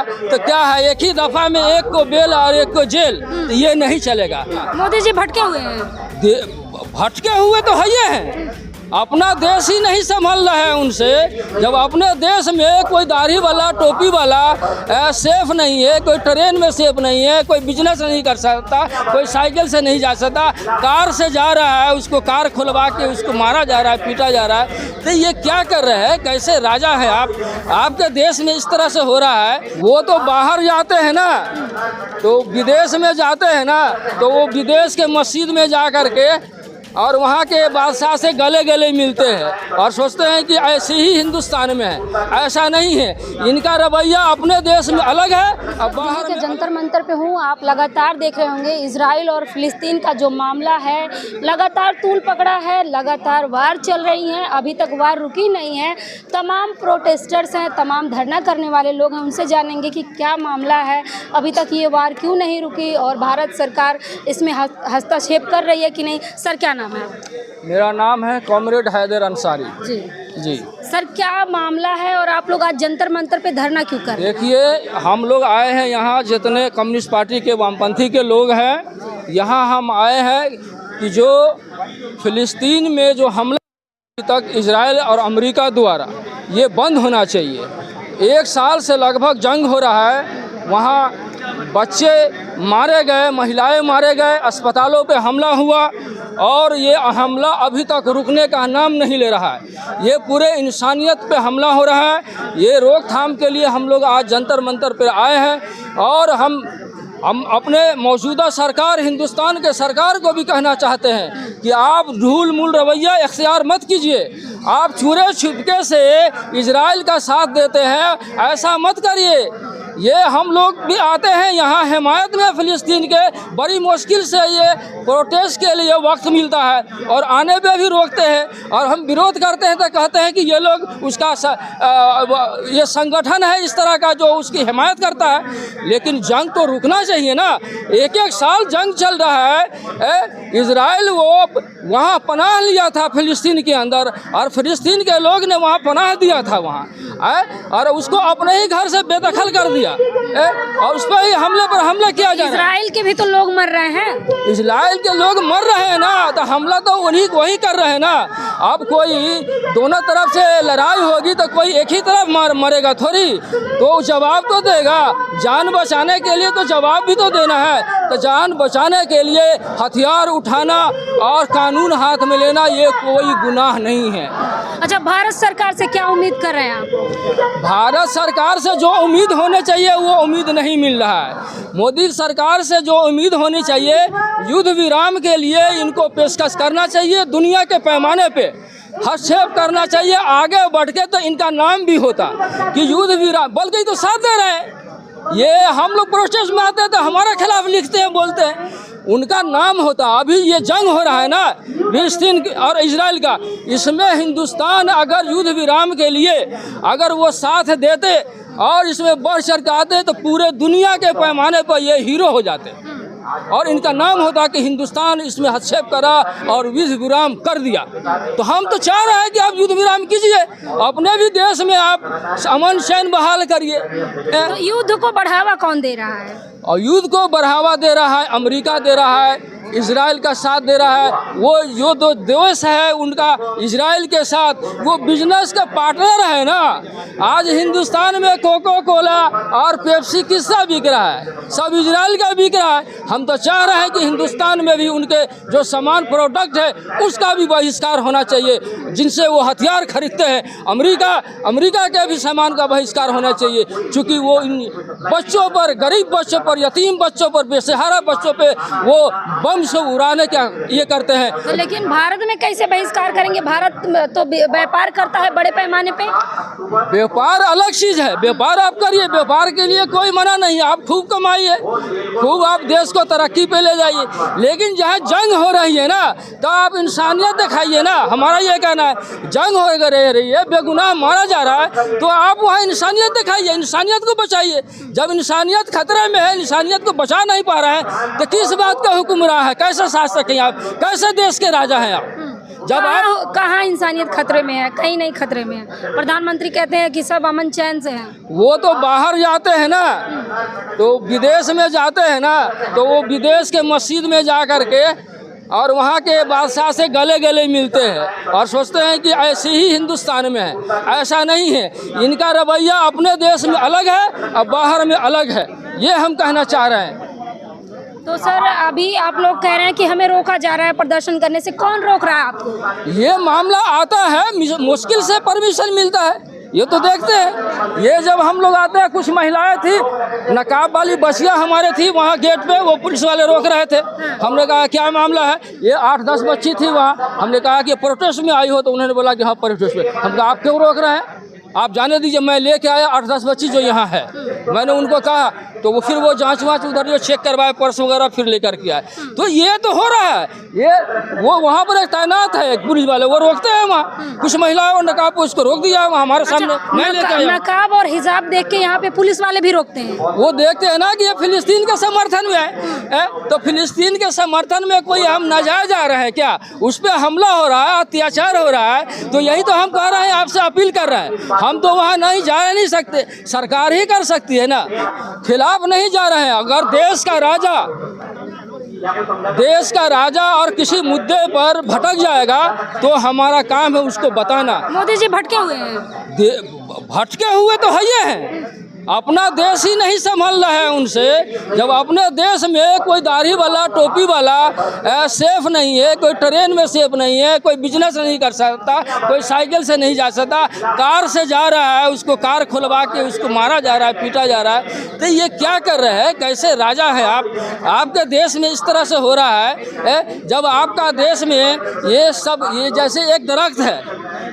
तो क्या है, एक ही दफा में एक को बेल और एक को जेल, तो ये नहीं चलेगा। मोदी जी भटके हुए हैं। भटके हुए तो है ये हैं, अपना देश ही नहीं संभल रहे हैं उनसे। जब अपने देश में कोई दाढ़ी वाला टोपी वाला सेफ नहीं है, कोई ट्रेन में सेफ नहीं है, कोई बिजनेस नहीं कर सकता, कोई साइकिल से नहीं जा सकता, कार से जा रहा है उसको कार खुलवा के उसको मारा जा रहा है, पीटा जा रहा है, तो ये क्या कर रहे हैं? कैसे राजा है आप? आपके देश में इस तरह से हो रहा है। वो तो बाहर जाते हैं ना, तो विदेश में जाते हैं ना, तो वो विदेश के मस्जिद में जा कर के और वहाँ के बादशाह से गले गले मिलते हैं और सोचते हैं कि ऐसे ही हिंदुस्तान में है। ऐसा नहीं है, इनका रवैया अपने देश में अलग है। अब बाहर के जंतर मंतर पे हूँ, आप लगातार देख रहे होंगे इजराइल और फिलिस्तीन का जो मामला है लगातार तूल पकड़ा है, लगातार वार चल रही हैं, अभी तक वार रुकी नहीं है। तमाम प्रोटेस्टर्स हैं, तमाम धरना करने वाले लोग हैं, उनसे जानेंगे कि क्या मामला है, अभी तक ये वार क्यों नहीं रुकी और भारत सरकार इसमें हस्तक्षेप कर रही है कि नहीं। सर क्या नाम है? मेरा नाम है कॉमरेड हैदर अंसारी। जी सर, क्या मामला है और आप लोग आज जंतर मंतर पे धरना क्यों कर रहे हैं? देखिए, हम लोग आए हैं यहाँ, जितने कम्युनिस्ट पार्टी के वामपंथी के लोग हैं, यहाँ हम आए हैं कि जो फिलिस्तीन में जो हमला तक इजराइल और अमेरिका द्वारा ये बंद होना चाहिए। 1 साल से लगभग जंग हो रहा है, वहाँ बच्चे मारे गए, महिलाएं मारे गए, अस्पतालों पे हमला हुआ और ये हमला अभी तक रुकने का नाम नहीं ले रहा है। ये पूरे इंसानियत पे हमला हो रहा है। ये रोकथाम के लिए हम लोग आज जंतर मंतर पे आए हैं और हम अपने मौजूदा सरकार, हिंदुस्तान के सरकार को भी कहना चाहते हैं कि आप ढूल मूल रवैया इख्तियार मत कीजिए। आप चूरे छुपके से इजराइल का साथ देते हैं, ऐसा मत करिए। ये हम लोग भी आते हैं यहाँ हिमायत में फिलिस्तीन के, बड़ी मुश्किल से ये प्रोटेस्ट के लिए वक्त मिलता है और आने पे भी रोकते हैं और हम विरोध करते हैं तो कहते हैं कि ये लोग उसका ये संगठन है इस तरह का जो उसकी हिमायत करता है। लेकिन जंग तो रुकना चाहिए ना। 1-1 साल जंग चल रहा है। इजराइल वो वहाँ पनाह लिया था फिलिस्तीन के अंदर और फिलिस्तीन के लोग ने वहाँ पनाह दिया था वहाँ, और उसको अपने ही घर से बेदखल कर दिया और उस पर ही हमले पर हमला किया जा रहा है। इजराइल के भी तो लोग मर रहे हैं। इजराइल के लोग मर रहे हैं ना, तो हमला तो उन्हीं वही कर रहे हैं ना। अब कोई दोनों तरफ से लड़ाई होगी तो कोई एक ही तरफ मरेगा थोड़ी, तो जवाब तो देगा। जान बचाने के लिए तो जवाब भी तो देना है। तो जान बचाने के लिए हथियार उठाना और कानून हाथ में लेना ये कोई गुनाह नहीं है। अच्छा, भारत सरकार से क्या उम्मीद कर रहे हैं आप? भारत सरकार से जो उम्मीद होने चाहिए वो उम्मीद नहीं मिल रहा है। मोदी सरकार से जो उम्मीद होनी चाहिए, युद्ध विराम के लिए इनको पेशकश करना चाहिए, दुनिया के पैमाने पे हस्तक्षेप करना चाहिए। आगे बढ़ के तो इनका नाम भी होता कि युद्ध विराम, बल्कि तो साथ दे रहे हैं। ये हम लोग प्रोटेस्ट में आते हैं तो हमारे खिलाफ लिखते हैं, बोलते हैं, उनका नाम होता। अभी ये जंग हो रहा है ना फिलिस्तीन और इजराइल का, इसमें हिंदुस्तान अगर युद्ध विराम के लिए अगर वो साथ देते और इसमें बढ़ चढ़ के आते तो पूरे दुनिया के पैमाने पर ये हीरो हो जाते और इनका नाम होता कि हिंदुस्तान इसमें हस्तक्षेप करा और युद्ध विराम कर दिया। तो हम तो चाह रहे हैं कि आप युद्ध विराम कीजिए, अपने भी देश में आप अमन चैन बहाल करिए। तो युद्ध को बढ़ावा कौन दे रहा है? और युद्ध को बढ़ावा दे रहा है अमेरिका दे रहा है, इजराइल का साथ दे रहा है। वो जो दो देश है उनका इजराइल के साथ, वो बिजनेस का पार्टनर है ना। आज हिंदुस्तान में कोको कोला और पेप्सी किसका बिक रहा है? सब इजराइल का बिक रहा है। हम तो चाह रहे हैं कि हिंदुस्तान में भी उनके जो सामान प्रोडक्ट है उसका भी बहिष्कार होना चाहिए, जिनसे वो हथियार खरीदते हैं। अमेरिका के भी सामान का बहिष्कार होना चाहिए, क्योंकि वो इन बच्चों पर, गरीब बच्चों पर, यतीम बच्चों पर, बेसहारा बच्चों पर वो बम से उड़ाने क्या ये करते हैं। तो लेकिन भारत में कैसे बहिष्कार करेंगे? भारत तो व्यापार करता है बड़े पैमाने पे। व्यापार अलग चीज़ है, व्यापार आप करिए, व्यापार के लिए कोई मना नहीं है। आप खूब कमाइए, खूब आप देश को तरक्की पे ले जाइए, लेकिन जहाँ जंग हो रही है ना तो आप इंसानियत दिखाइए ना। हमारा ये कहना है, जंग हो रही है, बेगुनाह मारा जा रहा है, तो आप वहाँ इंसानियत दिखाइए, इंसानियत को बचाइए। जब इंसानियत खतरे में है, इंसानियत को बचा नहीं पा रहे हैं, तो किस बात का हुक्मरान है? कैसे साथ सकें आप? कैसे देश के राजा हैं आप? जब आप कहाँ इंसानियत खतरे में है? कहीं नहीं खतरे में है। प्रधानमंत्री कहते हैं कि सब अमन चैन से हैं। वो तो बाहर जाते हैं ना, तो विदेश में जाते हैं ना, तो वो विदेश के मस्जिद में जा कर के और वहाँ के बादशाह से गले गले मिलते हैं और सोचते हैं कि ऐसे ही हिंदुस्तान में है। ऐसा नहीं है, इनका रवैया अपने देश में अलग है और बाहर में अलग है, ये हम कहना चाह रहे हैं। तो सर अभी आप लोग कह रहे हैं कि हमें रोका जा रहा है प्रदर्शन करने से, कौन रोक रहा है आपको? ये मामला आता है, मुश्किल से परमिशन मिलता है, ये तो देखते हैं। ये जब हम लोग आते हैं, कुछ महिलाएं थी, नकाब वाली बसिया हमारे थी वहाँ गेट पे, वो पुलिस वाले रोक रहे थे। हमने कहा क्या मामला है? ये 8-10 बच्ची थी वहाँ। हमने कहा कि प्रोटेस्ट में आई हो, तो उन्होंने बोला कि हाँ प्रोटेस्ट में। हम कहा आप क्यों रोक रहे हैं, आप जाने दीजिए, मैं लेके आया 8-10 बच्ची जो यहाँ है। मैंने उनको कहा, तो वो फिर वो जांच उधर जो चेक करवाए पर्स वगैरह, फिर लेकर के आए। तो ये तो हो रहा है, ये वो वहाँ पर एक तैनात है एक पुलिस वाले, वो रोकते हैं वहाँ। कुछ महिलाओं ने नकाब उसको रोक दिया वहाँ हमारे सामने। मैं लेके आया। नकाब और हिजाब देख के यहाँ पे पुलिस वाले भी रोकते हैं। वो देखते हैं ना कि ये फिलिस्तीन के समर्थन में है, तो फिलिस्तीन के समर्थन में कोई हम नाजायज आ रहे हैं क्या? उस पर हमला हो रहा है, अत्याचार हो रहा है, तो यही तो हम कह रहे हैं, आपसे अपील कर रहे हैं। हम तो वहाँ नहीं जा नहीं सकते, सरकार ही कर सकती है ना, खिलाफ नहीं जा रहे हैं। अगर देश का राजा और किसी मुद्दे पर भटक जाएगा तो हमारा काम है उसको बताना। मोदी जी भटके हुए हैं। भटके हुए तो है ही हैं, अपना देश ही नहीं संभल रहा है उनसे। जब अपने देश में कोई दाढ़ी वाला, टोपी वाला सेफ नहीं है, कोई ट्रेन में सेफ नहीं है, कोई बिजनेस नहीं कर सकता, कोई साइकिल से नहीं जा सकता, कार से जा रहा है, उसको कार खुलवा के उसको मारा जा रहा है, पीटा जा रहा है, तो ये क्या कर रहे हैं? कैसे राजा है आप? आपके देश में इस तरह से हो रहा है। जब आपका देश में ये सब, ये जैसे एक दरख्त है,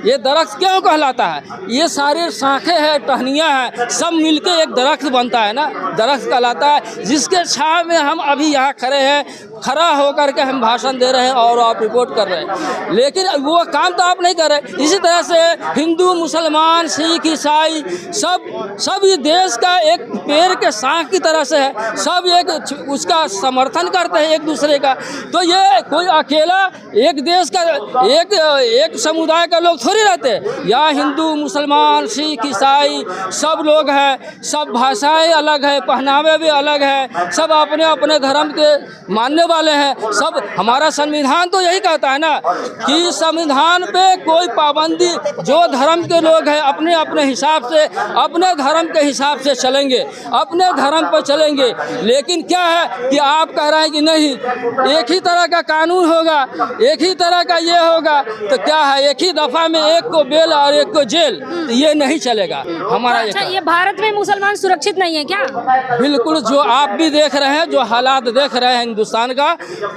ये दरख्त क्यों कहलाता है? ये सारे शाखें हैं, टहनियाँ हैं, सब मिलके एक दरख्त बनता है ना, दरख्त कहलाता है। जिसके छांव में हम अभी यहाँ खड़े हैं, खड़ा होकर के हम भाषण दे रहे हैं और आप रिपोर्ट कर रहे हैं, लेकिन वो काम तो आप नहीं कर रहे। इसी तरह से हिंदू, मुसलमान, सिख, ईसाई सब इस देश का एक पेड़ के शाख की तरह से है, सब एक उसका समर्थन करते हैं एक दूसरे का। तो ये कोई अकेला एक देश का एक समुदाय का लोग थोड़ी रहते, यहाँ हिंदू, मुसलमान, सिख, ईसाई सब लोग हैं, सब भाषाएं अलग है, पहनावे भी अलग है, सब अपने अपने धर्म के मानने वाले हैं सब। हमारा संविधान तो यही कहता है ना कि संविधान पे कोई पाबंदी, जो धर्म के लोग हैं अपने अपने हिसाब से, अपने धर्म के हिसाब से चलेंगे, अपने धर्म पर चलेंगे। लेकिन क्या है कि आप कह रहे हैं कि नहीं, एक ही तरह का कानून होगा, एक ही तरह का ये होगा, तो क्या है, एक ही दफा में एक को बेल और एक को जेल, तो ये नहीं चलेगा हमारा। अच्छा, ये भारत में मुसलमान सुरक्षित नहीं है क्या? बिल्कुल, जो आप भी देख रहे हैं, जो हालात देख रहे हैं हिंदुस्तान का,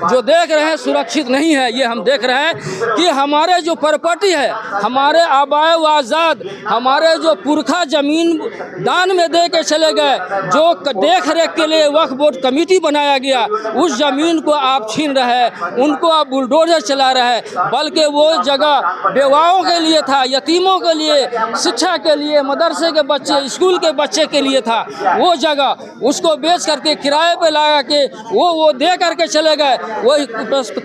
जो देख रहे हैं, सुरक्षित नहीं है। ये हम देख रहे हैं कि हमारे जो प्रॉपर्टी है, हमारे आबाए व आजाद, हमारे जो पुरखा जमीन दान में दे के चले गए, जो देख रेख के लिए वक्फ बोर्ड कमेटी बनाया गया, उस जमीन को आप छीन रहे हैं, उनको आप बुलडोजर चला रहे हैं। बल्कि वो जगह बेवाओं के लिए था, यतीमों के लिए, शिक्षा के लिए, मदरसे के बच्चे, स्कूल के बच्चे के लिए था। वो जगह उसको बेच करके किराए पे लगा के वो दे करके चले गए, वो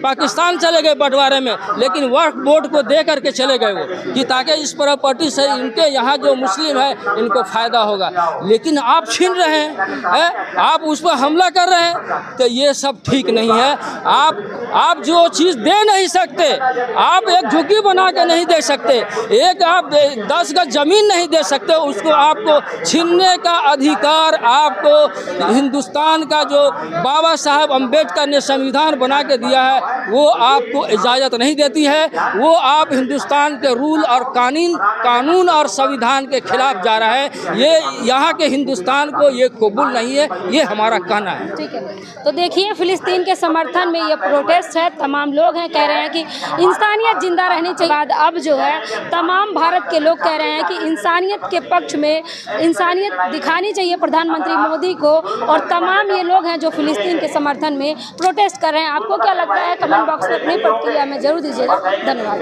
पाकिस्तान चले गए बंटवारे में, लेकिन वक्फ बोर्ड को दे करके चले गए वो, कि ताकि इस प्रॉपर्टी से इनके यहाँ जो मुस्लिम है इनको फायदा होगा। लेकिन आप छीन रहे हैं, आप उस पर हमला कर रहे हैं, तो ये सब ठीक नहीं है। आप जो चीज़ दे नहीं सकते, आप एक झुग्गी बना के नहीं दे सकते, एक आप 10 गज जमीन नहीं दे सकते, उसको आपको छीनने का अधिकार आपको हिंदुस्तान का जो बाबा साहब अम्बेडकर ने संविधान बना के दिया है वो आपको इजाज़त नहीं देती है। वो आप हिंदुस्तान के रूल और कानून और संविधान के खिलाफ जा रहा है। ये यहाँ के हिंदुस्तान को ये कबूल नहीं है, ये हमारा कहना है। ठीक है, तो देखिए फिलिस्तीन के समर्थन में ये प्रोटेस्ट है, तमाम लोग हैं कह रहे हैं कि इंसानियत जिंदा रहनी चाहिए। अब जो है तमाम भारत के लोग कह रहे हैं कि इंसानियत के पक्ष में इंसानियत दिखानी चाहिए प्रधानमंत्री मोदी को, और तमाम ये लोग हैं जो फिलिस्तीन के समर्थन में प्रोटेस्ट कर रहे हैं। आपको क्या लगता है? कमेंट बॉक्स में अपनी प्रतिक्रिया में जरूर दीजिएगा। धन्यवाद।